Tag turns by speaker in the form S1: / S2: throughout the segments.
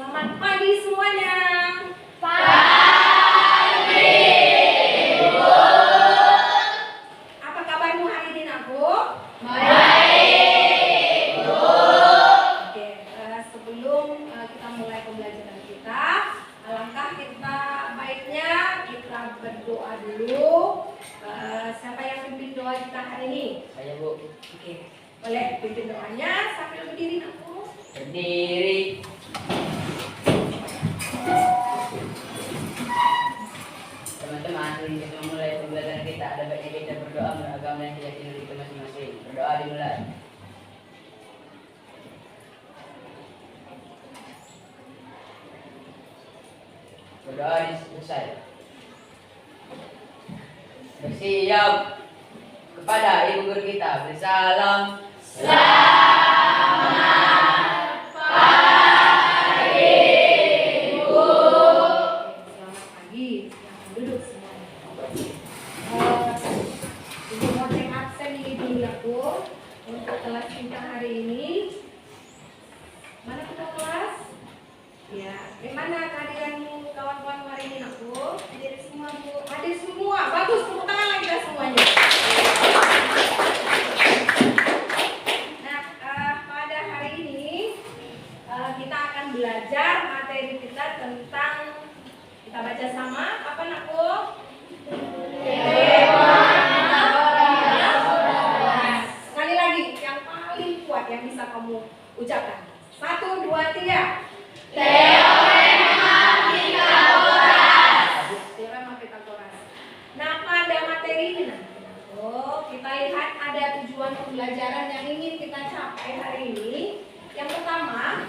S1: Selamat pagi semuanya.
S2: Pagi, Bu.
S1: Apa kabarmu hari ini, Nakku?
S2: Baik, Bu.
S1: Oke, sebelum kita mulai pembelajaran kita, alangkah kita baiknya kita berdoa dulu. Siapa yang pimpin doa kita hari ini?
S2: Saya, Bu.
S1: Oke, boleh pimpin doanya sambil berdiri, Nakku.
S2: Berdiri. Teman-teman, sebelum kita memulai pembelajaran kita, ada baiknya kita berdoa menurut agama yang kita yakini kita masing-masing. Berdoa dimulai. Berdoa selesai. Bersiap kepada ibu guru kita. Bersalam. Selamat pagi, Bu.
S1: Selamat pagi, silahkan duduk semuanya. Ibu mau cek absen ini dulu, Nakku, untuk kelas kita hari ini. Mana ketua kelas? Ya, mana kehadiranmu kawan-kawan hari ini, Nakku? Hadir semua, Bu. Hadir semua, bagus, tepuk tangan lagi dah semuanya. Nah, pada hari ini kita akan belajar materi kita tentang, kita baca sama apa, Nakku? Sekali lagi, yang paling kuat yang bisa kamu ucapkan. 1, 2, 3.
S2: Teorema Pitagoras.
S1: Teorema Pitagoras. Nah, pada materi ini nanti, kita lihat ada tujuan pembelajaran yang ingin kita capai hari ini. Yang pertama,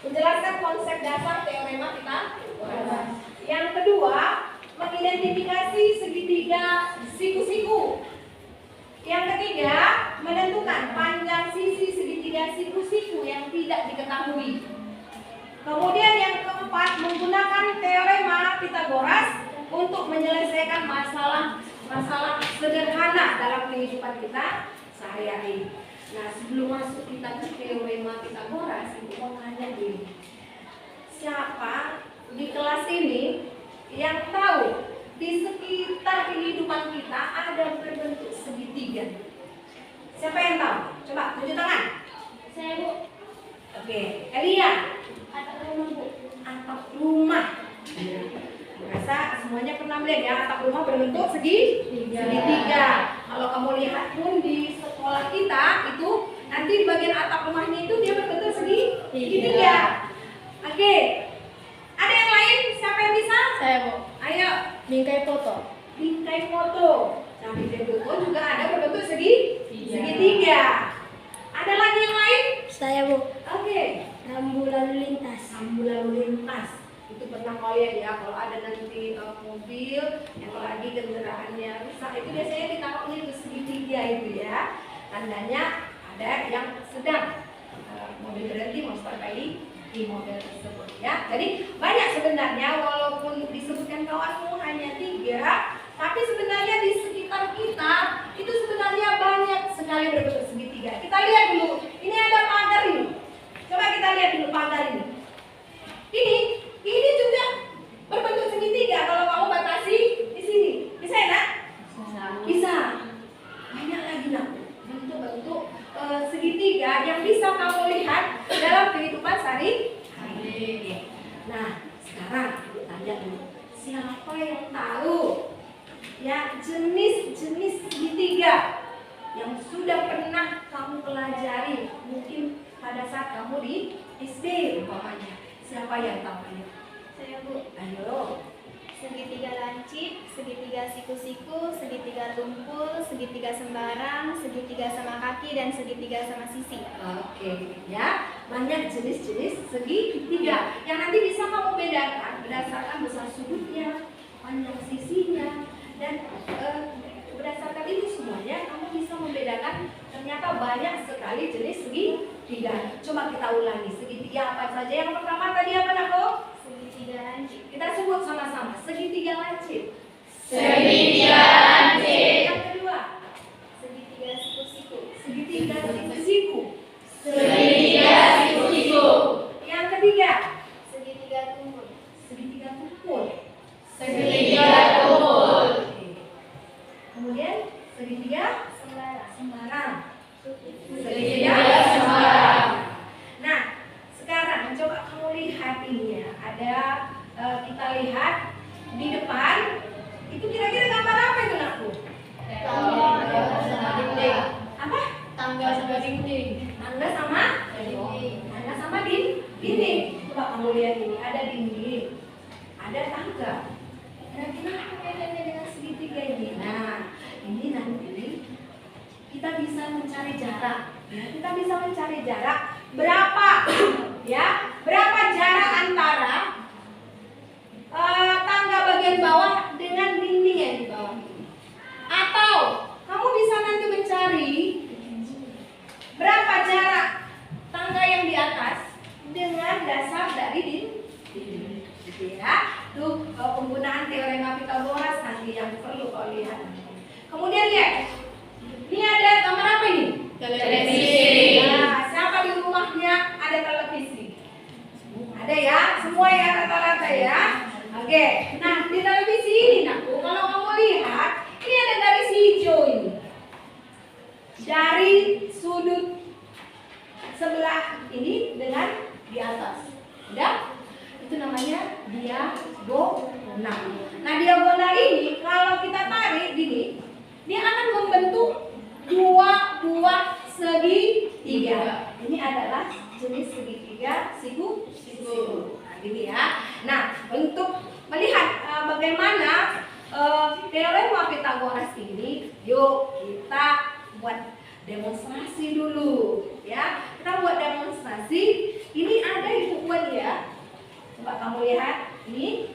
S1: menjelaskan konsep dasar teorema Pitagoras. Yang kedua, mengidentifikasi segitiga siku-siku. Yang ketiga, menentukan panjang sisi segitiga siku-siku yang tidak diketahui. Kemudian yang keempat, menggunakan teorema Pitagoras untuk menyelesaikan masalah sederhana dalam kehidupan kita sehari-hari. Nah, sebelum masuk kita ke teorema Pitagoras, Ibu mau tanya dulu. Siapa di kelas ini yang tahu di sekitar kehidupan kita ada berbentuk segitiga? Siapa yang tahu? Coba tunjuk tangan.
S3: Saya, Bu.
S1: Oke, Elia.
S3: Atap rumah, Bu.
S1: Atap rumah. Rasa semuanya pernah melihat ya, atap rumah berbentuk segitiga. Kalau kamu lihat pun di sekolah kita itu nanti di bagian atap rumahnya itu dia berbentuk segitiga. Oke. Ada yang lain? Siapa yang bisa?
S3: Saya, Bu.
S1: Ayo,
S3: Bingkai foto.
S1: bingkai foto. Nah, bingkai foto juga ada berbentuk segitiga. Ada lagi yang lain?
S3: Saya, Bu.
S1: Oke.
S3: Rambu lalu lintas.
S1: Rambu lalu lintas. Itu pernah kau lihat ya, kalau ada nanti mobil yang lagi kendaraannya rusak, itu biasanya ditaruhnya itu segitiga itu ya. Tandanya ada yang sedang mobil berhenti mau start di mobil tersebut ya. Jadi banyak sebenarnya, walaupun disebutkan kawanmu hanya 3, tapi sebenarnya di sekitar kita itu sebenarnya banyak sekali berbentuk segitiga. Kita lihat dulu, ini ada pagar ini. Coba kita lihat dulu pagar ini. Ini juga berbentuk segitiga kalau kamu batasi di sini. Bisa ya, Nak? Bisa. Banyak lagi, Nak, bentuk-bentuk segitiga yang bisa kamu lihat dalam kehidupan sehari-hari. Nah, sekarang aku tanya dulu, siapa yang tahu ya jenis-jenis segitiga yang sudah pernah kamu pelajari mungkin pada saat kamu di SD umpamanya? Siapa yang tahu?
S3: Saya, Bu.
S1: Ayo.
S3: Segitiga lancip, segitiga siku-siku, segitiga tumpul, segitiga sembarang, segitiga sama kaki, dan segitiga sama sisi.
S1: Oke, ya. Banyak jenis-jenis segitiga yang nanti bisa kamu bedakan berdasarkan besar sudutnya, panjang sisinya, dan berdasarkan itu semuanya kamu bisa membedakan ternyata banyak sekali jenis segitiga. Coba kita ulangi, segitiga apa saja? Yang pertama tadi apa, Nakku?
S3: Segitiga lancip.
S1: Kita sebut sama-sama, segitiga lancip.
S2: Segitiga lancip.
S1: Yang kedua,
S3: Segitiga siku-siku.
S1: segitiga siku-siku.
S2: Segitiga siku-siku.
S1: Yang ketiga, sembarang.
S2: Segitiga sembarang.
S1: Nah, sekarang coba kamu lihat ini ya. Ada kita lihat di depan itu kira-kira gambar apa itu nakku? Apa?
S3: Tangga sama dinding.
S1: Tangga sama dinding. Coba kamu lihat ini, ada dinding, ada tangga. Nah, kenapa bedanya dengan segitiga ini? Nah, ini nanti kita bisa mencari jarak. Ya, kita bisa mencari jarak berapa? Ya, berapa jarak antara tangga bagian bawah dengan dinding yang di bawah ini? Atau kamu bisa nanti mencari berapa jarak tangga yang di atas dengan dasar dari dinding. Ya, tuh penggunaan teorema Pythagoras nanti yang perlu kau lihat. Kemudian lihat, ini ada gambar apa ini?
S2: Televisi.
S1: Nah, siapa di rumahnya ada televisi? Ada ya, semua ya rata-rata ya. Oke, nah di televisi ini nakku, kalau kamu lihat, ini ada garis hijau ini. Dari sudut sebelah ini dengan di atas. Udah? Itu namanya diagonal. Nah, diagonal ini kalau kita tarik gini, dia akan membentuk dua buah segitiga. Ini adalah jenis segitiga siku. Nah, ini ya. Nah, untuk melihat bagaimana teorema Pythagoras ini, yuk kita buat demonstrasi dulu ya. Kita buat demonstrasi. Ini ada ibu buat ya. Coba kamu lihat ini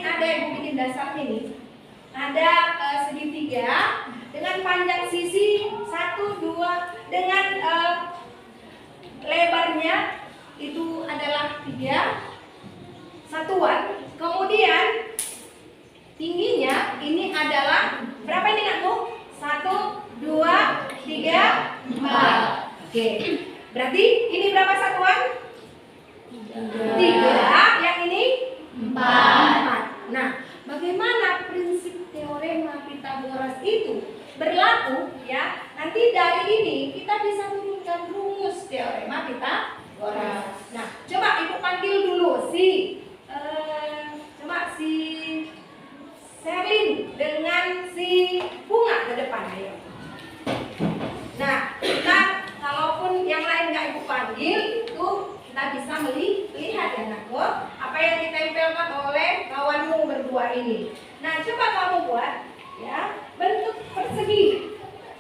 S1: ada ibu bikin dasarnya nih. Ada segitiga dengan panjang sisi 1, 2 dengan lebarnya itu adalah 3 satuan. Kemudian tingginya ini adalah berapa ini nakku? 1, 2, 3, 4. Oke. Berarti ini berapa satuan? 3. Yang ini 4. Nah, bagaimana prinsip teorema Pythagoras itu berlaku ya? Nanti dari ini kita bisa turunkan rumus teorema Pythagoras. Nah, coba ibu panggil dulu si Sherlyn dengan si Bunga ke depan ayo. Nah, kita kalaupun yang lain nggak ibu panggil itu kita bisa melihat ya nakku apa yang ditempelkan oleh kawanmu berdua ini. Nah, coba kamu buat ya bentuk persegi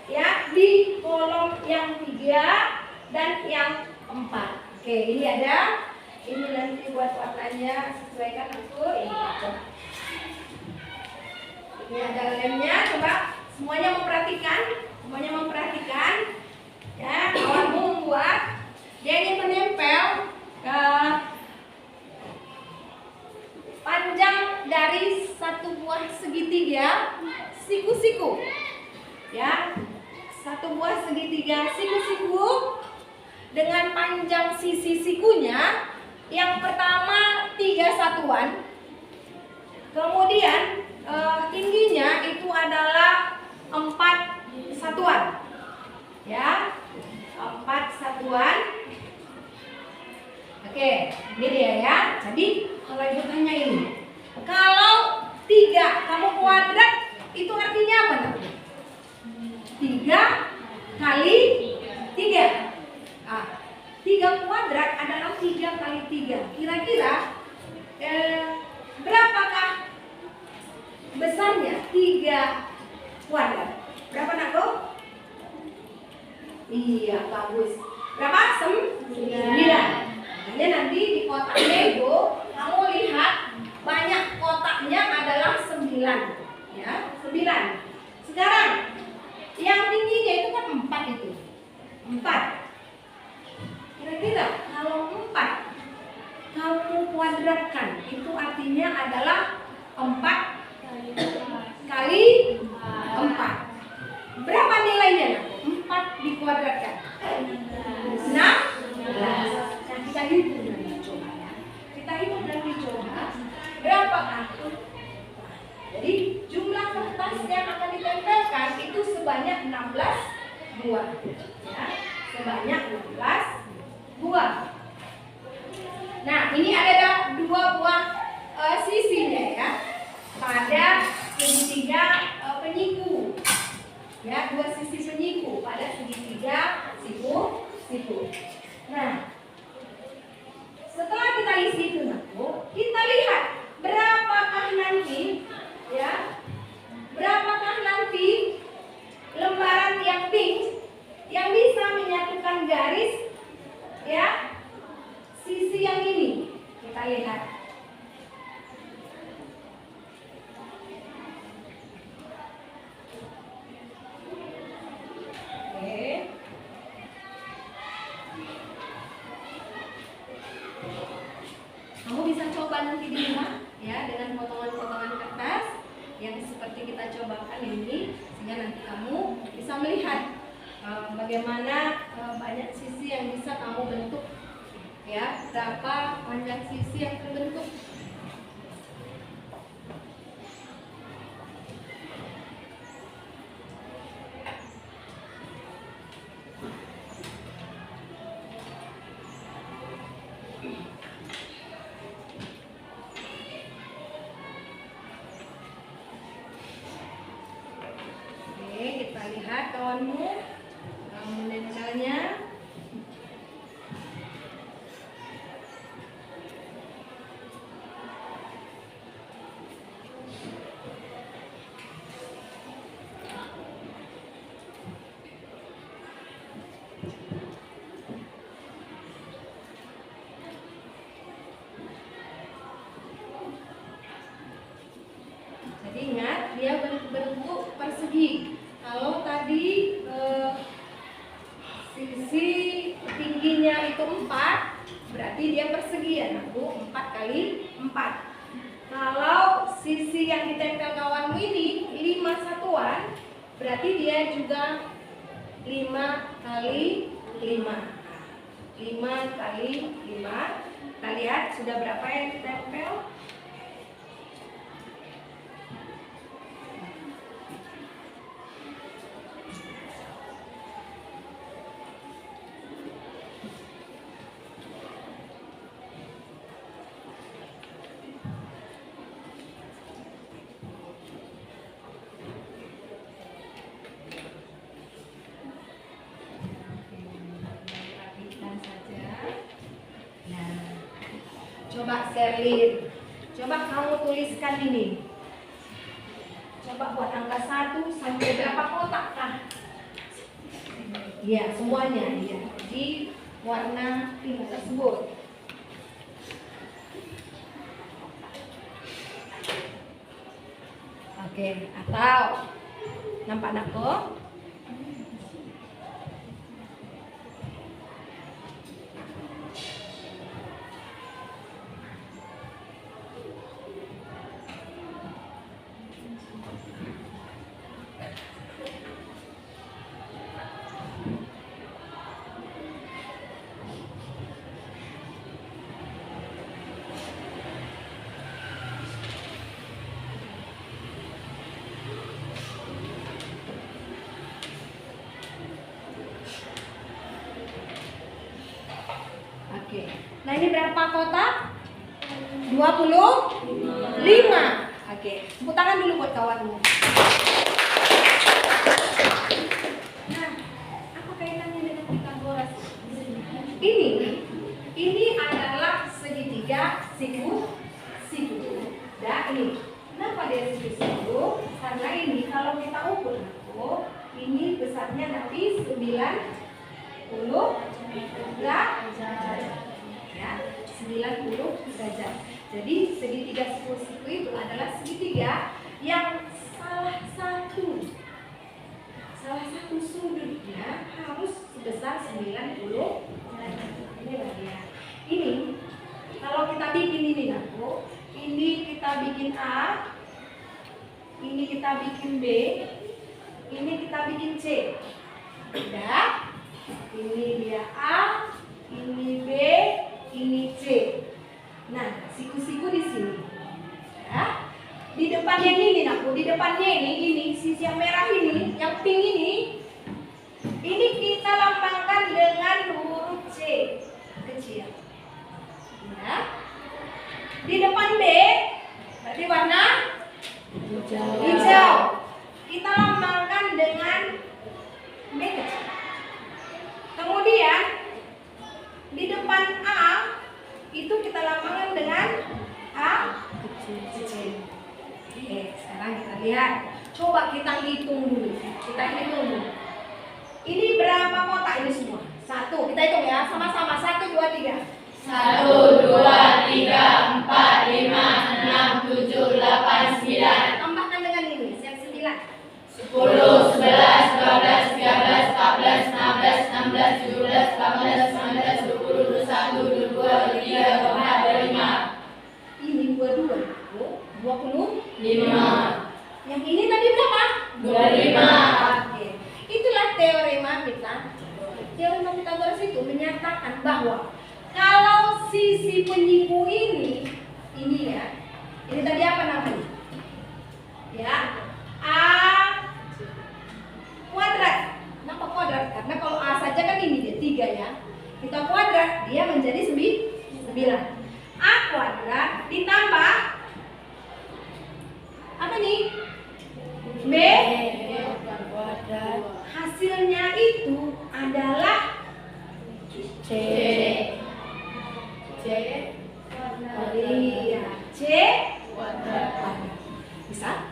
S1: ya di kolom yang 3 dan yang 4. Oke, ini ada. Ini nanti buat warnanya sesuaikan aku. Ini ada lemnya. Coba semuanya memperhatikan. Ya, kawanmu membuat. Dia ingin menempel ke panjang dari satu buah segitiga siku-siku. Ya, satu buah segitiga siku-siku dengan panjang sisi sikunya yang pertama 3 satuan. Kemudian tingginya itu adalah 4 satuan. Ya, 4 satuan. Oke, ini dia ya. Jadi kalau ibu tanya ini, kalau 3 kamu kuadrat itu artinya apa nanti? 3 kali 3. 3 kuadrat adalah 3 kali 3. Kira-kira berapakah besarnya 3 kuadrat? Berapa nakku? Iya, bagus. Berapa? 9. Makanya nanti di kotaknya itu kamu lihat banyak kotaknya adalah 9. Ya, 9. Sekarang yang tingginya itu kan 4 itu. 4. Kira-kira kalau 4 kamu kuadratkan itu artinya adalah 4 kali 4. Berapa nilainya? 4 dikuadratkan 16. Nah, kita hitung nanti coba ya. Kita hitung nanti coba berapakah? Jadi jumlah kertas yang akan ditempelkan itu sebanyak 16 buah. Ya, sebanyak 12 buah. Nah, ini ada 2 buah sisinya ya. Pada segitiga penyiku. Ya, 2 sisi penyiku pada segitiga siku. Nah, setelah kita isi itu kita lihat berapakah nanti ya, berapakah nanti lembaran yang pink yang bisa menyatukan garis ya sisi yang ini. Kita lihat. Oke. Kamu bisa coba nanti di rumah ya dengan potongan-potongan kertas yang seperti kita cobakan ini, sehingga nanti kamu bisa melihat bagaimana banyak sisi yang bisa kamu bentuk ya, berapa panjang sisi yang terbentuk. Kita lihat kawanmu menempelnya. Jadi ingat, dia berbentuk persegi. Kalau tadi sisi tingginya itu 4, berarti dia persegi ya, 4 kali 4. Kalau sisi yang ditempel kawanmu ini 5 satuan, berarti dia juga 5 kali 5. 5 kali 5. Kita lihat sudah berapa yang ditempel. Coba Sherlyn, coba kamu tuliskan ini. Coba buat angka 1 sampai berapa kotak kah? Iya, semuanya ya. Di warna pink tersebut. Oke, atau nampak kok? Oke. Nah, ini berapa kotak? 25. Oke. Tepuk tangan dulu buat kawanmu. Nah, apa kaitannya dengan Pythagoras? Ini adalah segitiga siku. Nah, ini. Kenapa dia siku? Karena ini kalau kita ukur, ini besarnya nanti 90 derajat. Ya, 90 derajat. Jadi segitiga siku itu adalah segitiga yang salah satu sudutnya harus sebesar 90 derajat. Ini bagian. Ini kalau kita bikin ini ini kita bikin A, ini kita bikin B, ini kita bikin C. Udah? Ini dia A, ini B, ini C. Nah, siku-siku di sini. Ya. Di depannya ini, di depannya ini sisi yang merah ini, yang pink ini ini semua. 1, kita hitung ya, sama-sama. 1, 2, 3.
S2: 1, 2, 3, 4, 5, 6, 7, 8, 9.
S1: Tambahkan dengan ini, yang 9.
S2: 10, 11, 12, 13, 14, 15, 16, 17, 18, 19, 20, 21, 22, 23, 24, 25.
S1: Ini 22. 25.
S2: 5.
S1: Yang ini tadi berapa?
S2: 25.
S1: Oke. Itulah teorema Pythagoras. Teorema Pythagoras itu menyatakan bahwa kalau sisi penyiku ini ya. Ini tadi apa namanya? Ya. A kuadrat. Kenapa kuadrat? Karena kalau A saja kan ini dia 3 ya. Kita kuadrat, dia menjadi 9. A kuadrat ditambah apa nih? B kuadrat. Hasilnya itu adalah
S2: C.
S1: iya, C
S2: Kuadrat.
S1: bisa?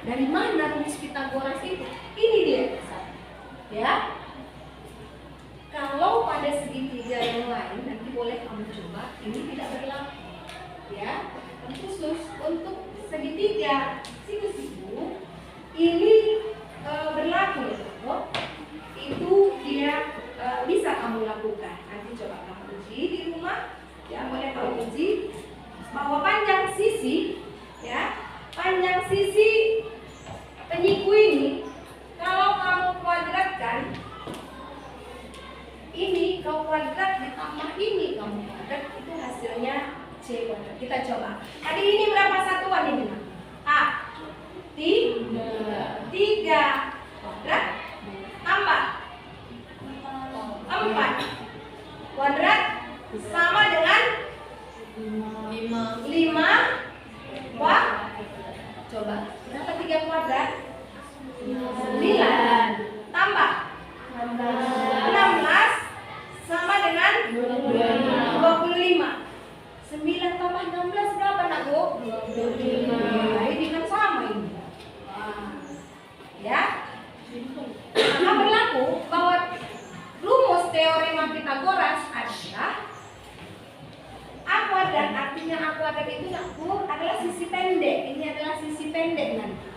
S1: Dari mana rumus Pythagoras itu? Ini dia. Ya. Kalau pada segitiga yang lain nanti boleh kamu coba, ini tidak berlaku. Ya. Khusus untuk segitiga siku-siku ini berlaku ya, Bro. Itu dia bisa kamu lakukan. Nanti coba kamu uji di rumah. Ya, boleh kamu uji bahwa panjang sisi penyiku ini kalau kamu kuadratkan ini kau kuadrat ditambah ini kamu kuadrat itu hasilnya C kuadrat. Kita coba. Tadi ini berapa satuan ini? A 3 kuadrat tambah 4 kuadrat sama dengan 5 kuadrat. Coba. Berapa 3 kuadrat? 9 tambah 16 sama dengan 25. 9 tambah 16 berapa nak Bu? 25. Nah, ini kan sama ini. Ya. Maka berlaku bahwa rumus teorema Pythagoras adalah A kuadrat, artinya A kuadrat itu adalah sisi pendek. Ini adalah sisi pendek nanti.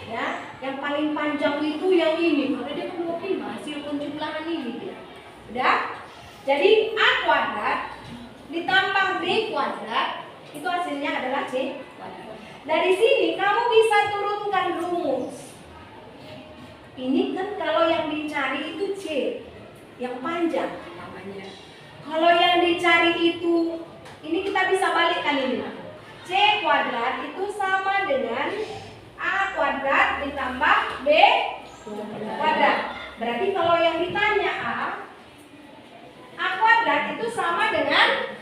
S1: Ya, yang paling panjang itu yang ini. Karena dia kan 25, hasil penjumlahan ini dia. Udah? Jadi A kuadrat ditambah B kuadrat itu hasilnya adalah C kuadrat. Dari sini kamu bisa turunkan rumus. Ini kan kalau yang dicari itu C, yang panjang namanya. Kalau yang dicari itu, ini kita bisa balikkan ini. C kuadrat itu sama dengan A kuadrat ditambah B kuadrat. Berarti kalau yang ditanya A kuadrat itu sama dengan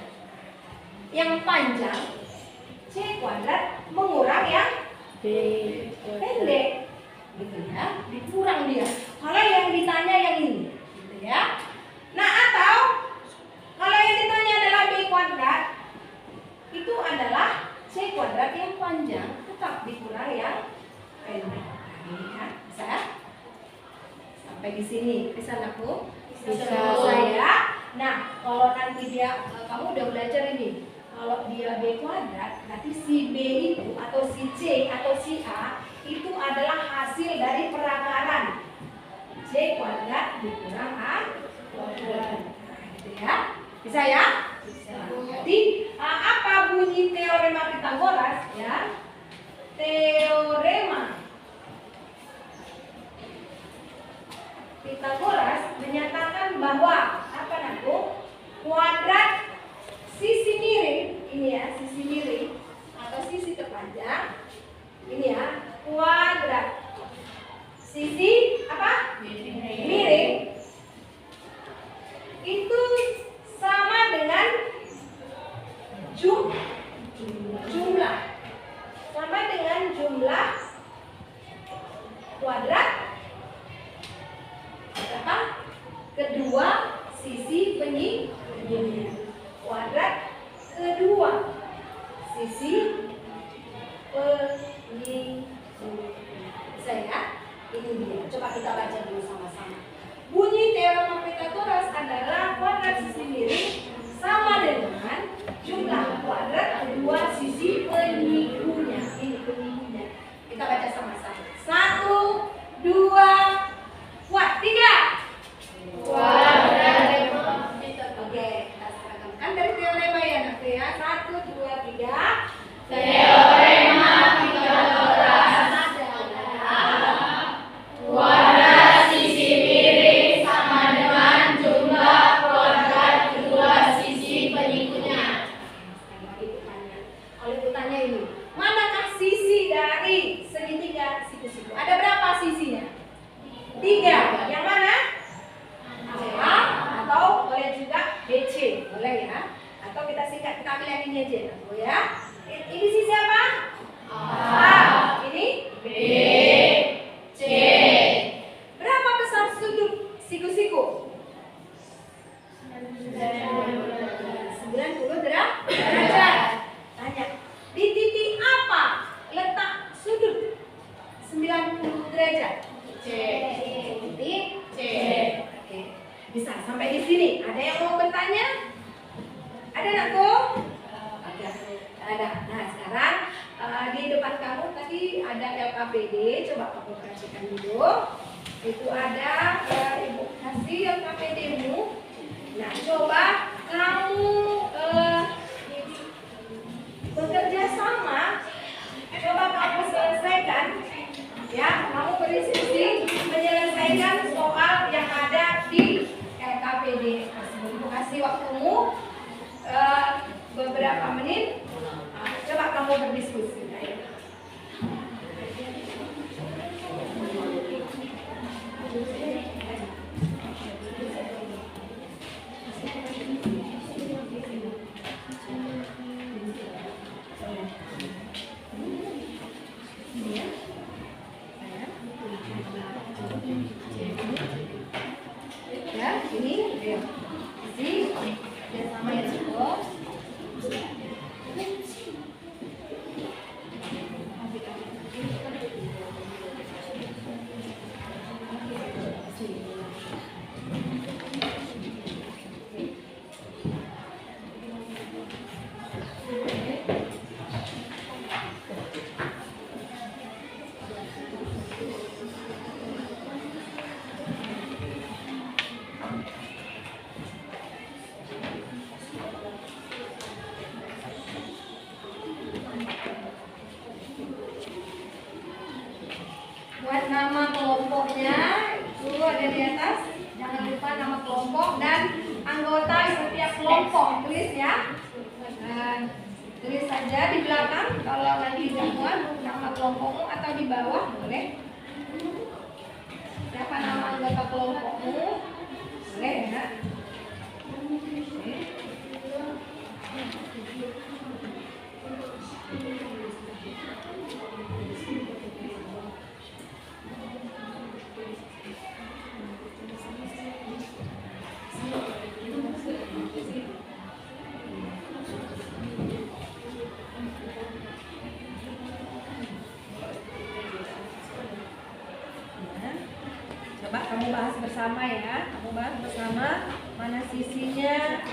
S1: yang panjang C kuadrat mengurang yang pendek, gitu ya, dikurang dia. Kalau yang ditanya yang ini, gitu ya. Nah, atau kalau yang ditanya adalah B kuadrat, itu adalah C kuadrat yang panjang tetap dikurang yang pendek. Ini ya, bisa? Sampai di sini, bisa aku?
S2: Bisa.
S1: Saya. Nah, kalau nanti dia kamu udah belajar ini. Kalau dia B kuadrat, berarti si B itu atau si C atau si A itu adalah hasil dari perakaran C kuadrat dikurang A kuadrat. Nah, gitu ya. Bisa ya? Bisa. Jadi apa bunyi teorema Pythagoras ya? Teorema Pythagoras menyatakan bahwa apa namanya? Kuadrat sisi miring ini ya, sisi miring atau sisi terpanjang ini ya, kuadrat sisi apa? Miring itu sama dengan jumlah sama dengan jumlah kuadrat apa? Kedua sisi penyimpang kuadrat kedua sisi penyimpang. Bisa ya? Ini dia. Coba kita baca dulu sama-sama. Bunyi teorema Pythagoras Bisa sampai di sini. Ada yang mau bertanya? Ada anakku? Ada. Nah sekarang di depan kamu tadi ada LKPD. Coba kamu perhatikan dulu. Itu ada ibu kasih LKPD-mu. Nah coba kamu bekerja sama. Coba kamu selesaikan. Ya, kamu berdiskusi menyelesaikan soal yang ada di LKPD. Ibu kasih waktumu beberapa menit. Coba kamu berdiskusi. Ya, ini, ayo. Isi, ya sama ya, Bu. Buat nama kelompoknya itu ada di atas. Jangan lupa nama kelompok dan anggota setiap kelompok. Tulis ya. Dan tulis saja di belakang kalau nanti jamuan nama kelompokmu atau di bawah boleh. Siapa nama anggota kelompokmu? Boleh ya. Coba kamu bahas bersama ya. Kamu bahas bersama mana sisinya.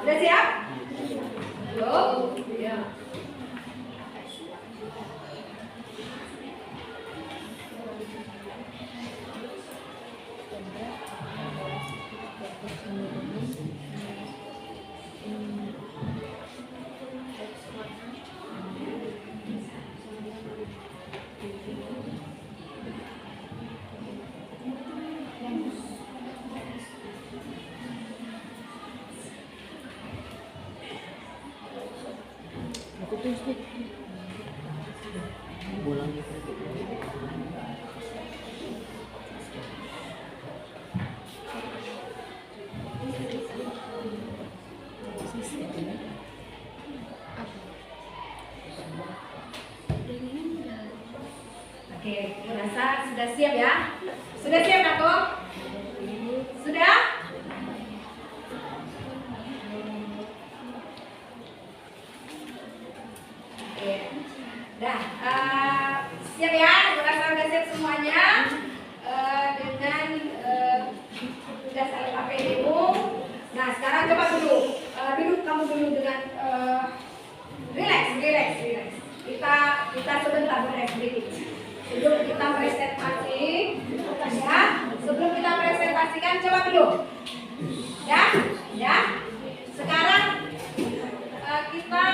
S1: Udah siap? Belum? Ya. Oke, merasa sudah siap ya? Sudah siap aku? Sudah? Dah, siap ya? Merasa udah siap semuanya dengan udah saling APD-mu. Nah, sekarang coba dulu duduk kamu dulu dengan relax. Kita sebentar relax sedikit. Sebelum kita presentasi, ya. Sebelum kita presentasikan, coba dulu. Ya. Sekarang kita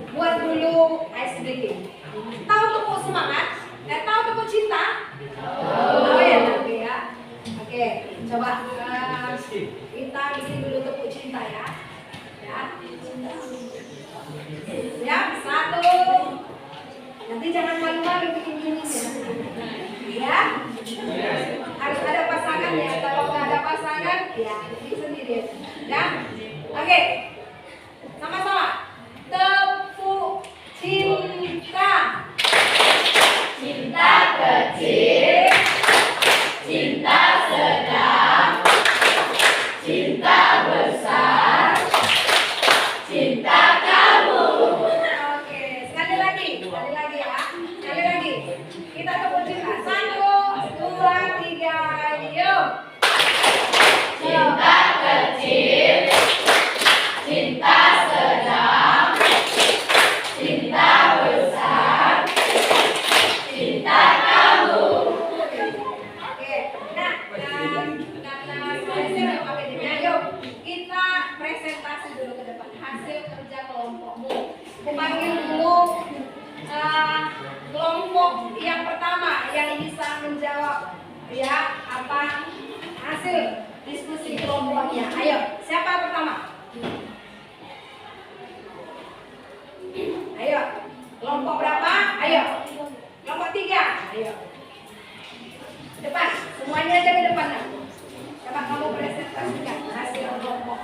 S1: buat dulu ice breathing. Tahu tepuk semangat? Tahu tepuk cinta? Tahu ya nanti ya. Oke, coba kita bikin dulu tepuk cinta ya. Ya, 1. Nanti jangan malu-malu bikin gini ya. Harus ada pasangan ya. Kalau nggak ada pasangan, ya bikin sendiri ya. Oke, sama-sama. Tepuk cinta.
S2: Cinta kecil, cinta sedang, cinta besar, cinta kamu.
S1: Oke, sekali lagi ya. Sekali lagi. Kita tepuk cinta. 1, 2, 3, yuk.
S2: Cinta kecil, cinta sedang, cinta besar, cinta kamu.
S1: Oke, nah, karena selesai APD-nya, yuk kita presentasi dulu ke depan hasil kerja kelompokmu. Kupanggil dulu kelompok yang pertama yang bisa menjawab ya apa hasil diskusi kelompoknya. Ayo, siapa pertama? Ayo, kelompok berapa? Ayo, kelompok 3. Ayo, depan, semuanya aja di depan. Coba kamu presentasikan hasil kelompok.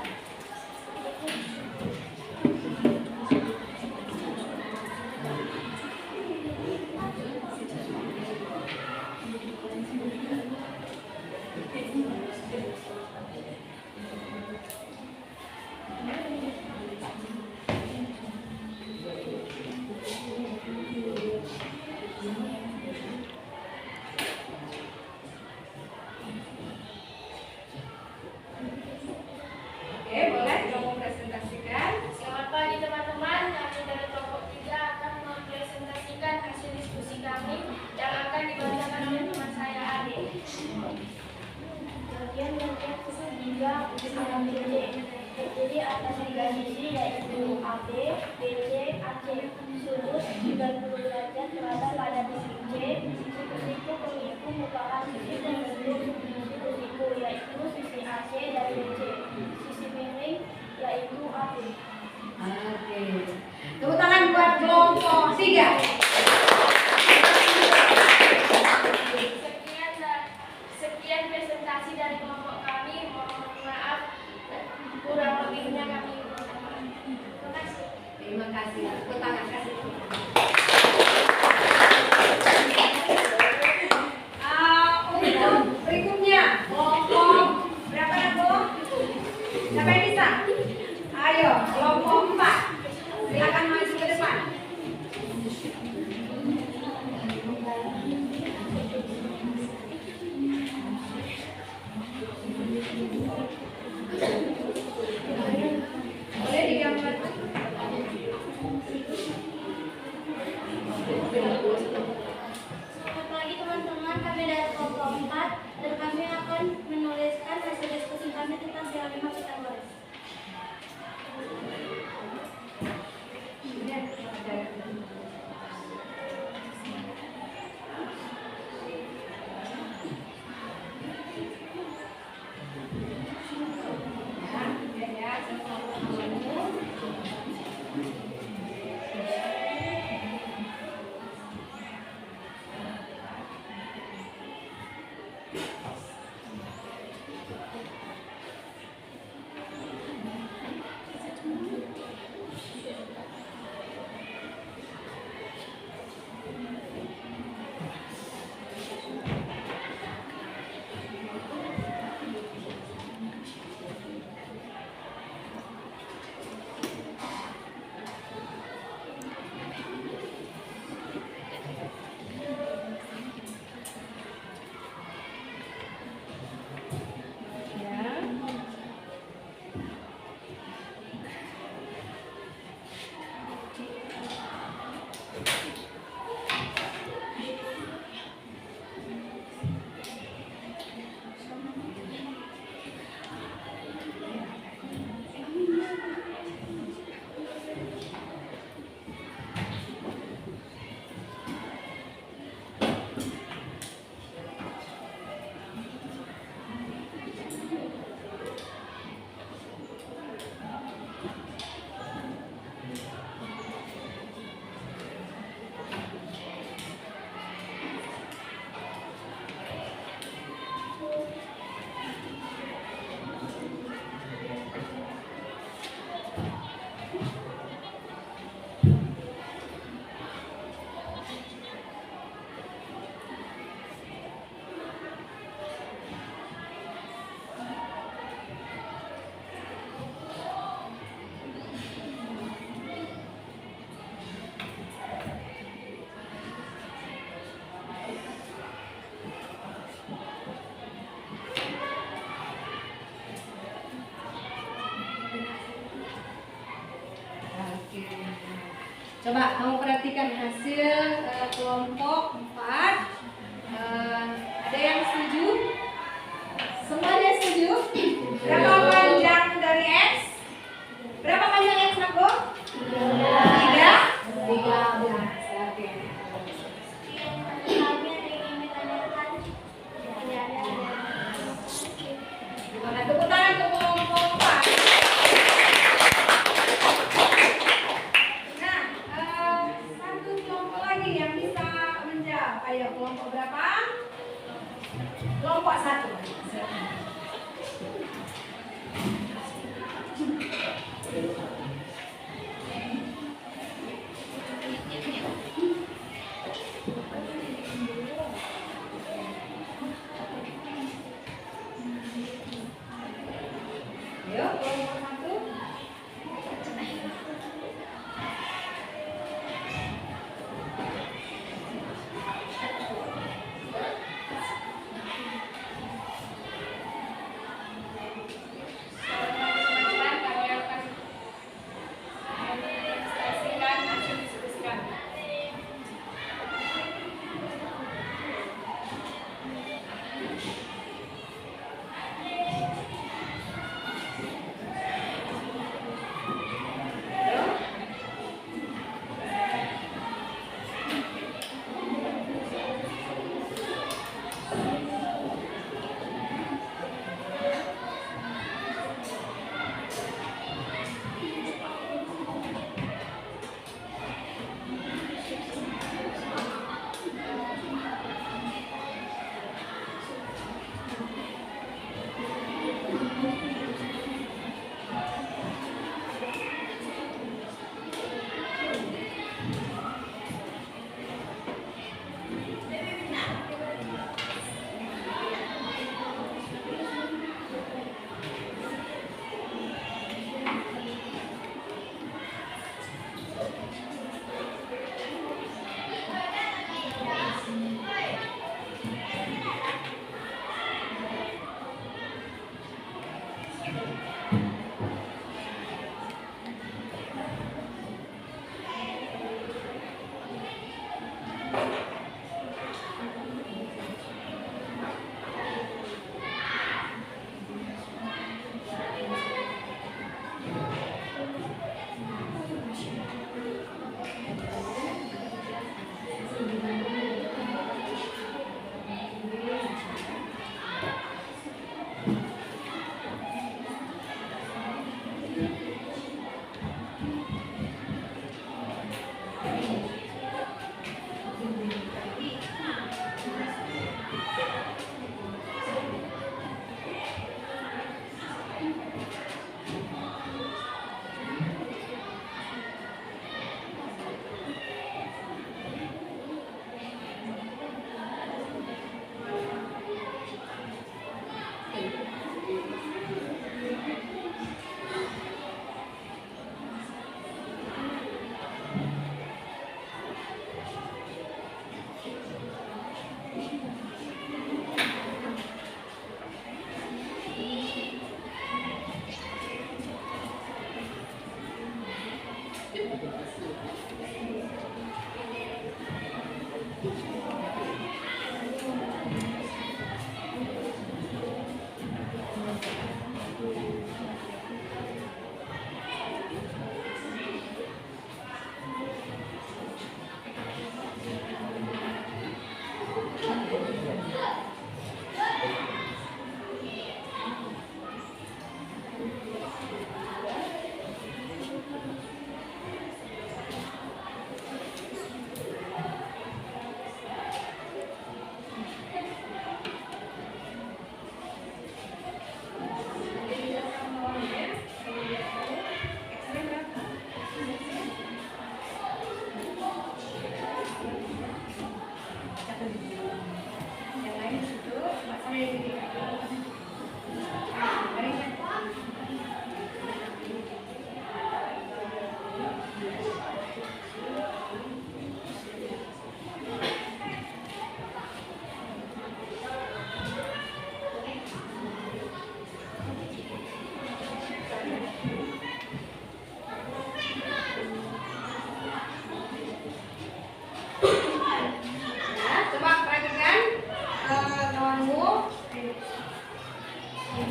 S1: Oke, boleh kamu presentasikan.
S4: Selamat pagi teman-teman, kami dari kelompok 3 akan mempresentasikan hasil diskusi kami yang akan dibacakan oleh teman saya Ade. Bagian ketiga usaha BC. Jadi atas 3 sisi yaitu AB, BC, AC. Sudut 90 derajat berada pada titik C. Sisi-siku pengikut merupakan sisi pembentuk sisi-siku yaitu sisi AC dan BC. Sisi miring yaitu AB.
S1: Oke. Tepuk tangan buat kelompok 3.
S4: Sekian presentasi dari kelompok kami. Mohon maaf kurang lebihnya kami. Terima kasih.
S1: Terima kasih. Tepuk tangan kasih. Untuk berikutnya kelompok berapa Bu? Siapa yang bisa? Ayo, kelompok 4. Silakan maju ke depan. Boleh digambar?
S4: Selamat pagi teman-teman, kami dari kelompok 4 dan kami akan menuliskan hasil diskusi kami tentang teorema Pythagoras.
S1: Coba kamu perhatikan hasil kelompok 4. Ada yang setuju? Semuanya setuju? Berapa panjang dari X? Berapa panjang X, Nako? 13. Oke. Gimana? Tepuk tangan untuk kelompok 4. Nah, satu kelompok lagi yang bisa menjawab. Ayo, kelompok berapa? Kelompok 1. Ayo, kelompok 1.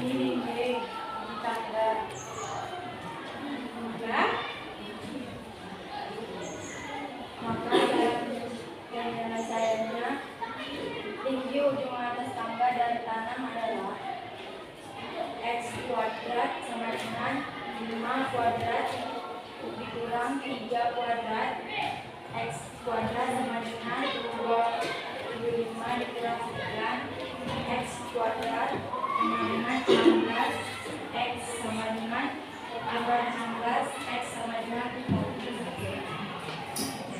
S4: ini B ditambah maka yang penyelesaiannya tinggi ujung atas tangga dari tanah adalah x kuadrat sama dengan 5 kuadrat dikurang 3 kuadrat x kuadrat sama dengan 25 dikurang 9 x kuadrat sama dengan 16 x sama dengan 16 x sama dengan 50.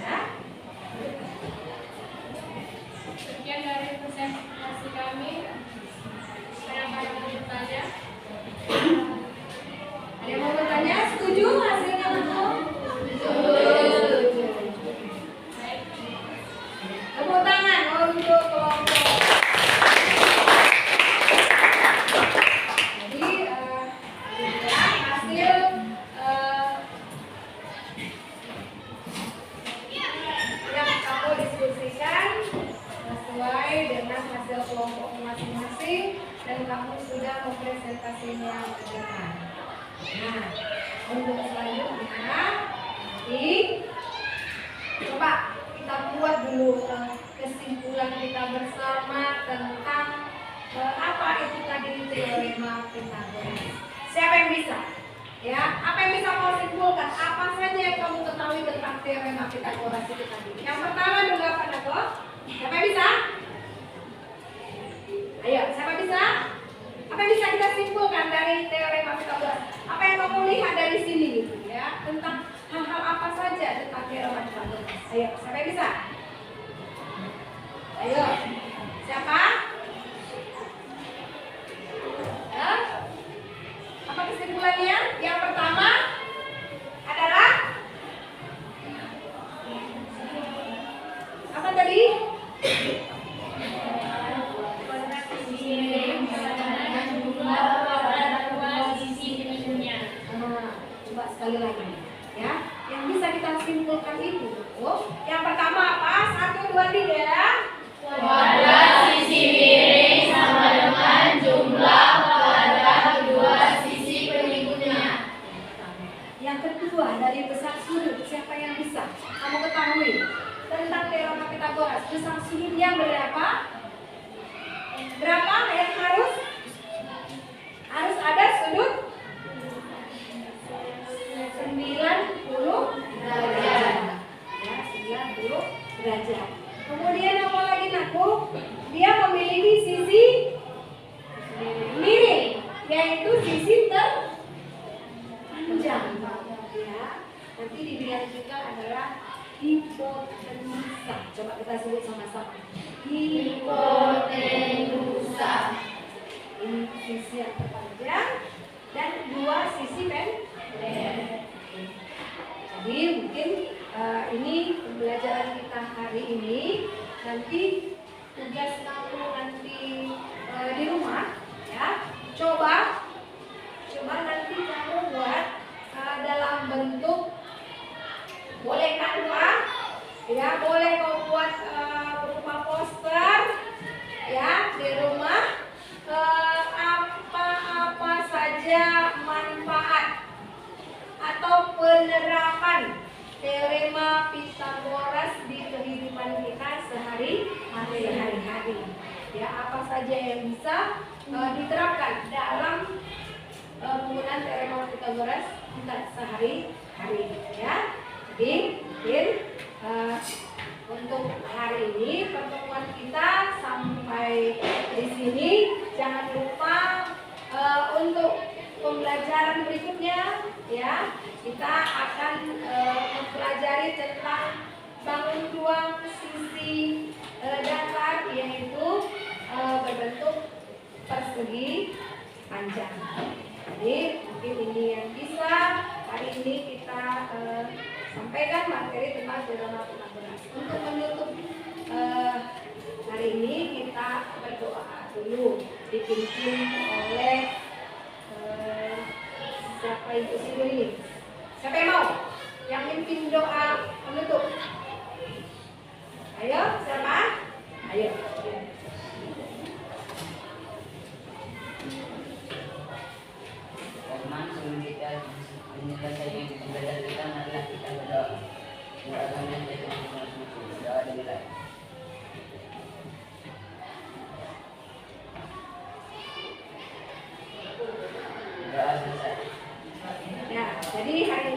S4: Ya.
S2: Sekian dari presentasi kami. Saya akan bertanya.
S1: Ada yang mau bertanya? Setuju hasilnya betul?
S2: Setuju.
S1: Baik. Tepuk tangan untuk kelompok. Jadi hasil yang kamu diskusikan sesuai dengan hasil kelompok masing-masing dan kamu sudah mempresentasinya ke depan. Nah, untuk selanjutnya coba kita buat dulu kesimpulan kita bersama tentang apa itu tadi teorema Pythagoras. Siapa yang bisa? Ya, apa yang bisa kamu simpulkan? Apa saja yang kamu ketahui tentang teorema Pythagoras itu tadi? Yang pertama dulu apa Nako? Siapa yang bisa? Ayo, siapa bisa? Apa yang bisa kita simpulkan dari teorema Pythagoras? Apa yang kamu lihat dari sini gitu ya? Tentang hal-hal apa saja tentang teorema Pythagoras? Ayo, siapa yang bisa? Ayo, siapa? Ya? Apa kesimpulannya? Yang pertama adalah apa tadi? Coba sekali lagi ya. Yang bisa kita simpulkan itu yang pertama apa? 1, 2, 3.
S2: Kuadrat sisi miring sama dengan jumlah kuadrat kedua sisi penyebutnya.
S1: Yang kedua dari besar sudut, siapa yang bisa kamu ketahui tentang teorema Pythagoras? Besar sudutnya berapa? Berapa yang harus ada sudut 90 derajat. Ya, 90 derajat. Kemudian apa lagi Naku? Dia memiliki sisi miring, yaitu sisi terpanjang. Ya, nanti dibilang juga adalah hipotenusa. Coba kita sebut sama-sama.
S2: Hipotenusa.
S1: Ini sisi yang terpanjang dan dua sisi pendek. Jadi mungkin ini pembelajaran kita hari ini. Nanti tugas kamu nanti di rumah ya. Coba nanti kamu buat dalam bentuk boleh kanva ya, boleh kau buat berupa poster ya di rumah. Apa saja manfaat atau penerapan teorema Pythagoras di kehidupan kita sehari-hari. Ya, apa saja yang bisa diterapkan dalam penggunaan teorema Pythagoras kita sehari-hari ya. Jadi mungkin untuk hari ini pertemuan kita sampai di sini. Jangan lupa untuk pembelajaran berikutnya ya, kita akan mempelajari tentang bangun ruang sisi datar, yaitu berbentuk persegi panjang. Jadi mungkin ini yang bisa hari ini kita sampaikan materi tentang teorema Pythagoras. Untuk menutup hari ini kita berdoa dulu, dipimpin oleh siapa itu sini? Siapa yang mau? Yang mimpin doa penutup? Ayo, siapa? Ayo.
S2: menyelesaikan pembelajaran kita, marilah kita berdoa. Doakan yang kita berdoa dimulai. Doa selesai.
S1: Ya, jadi hari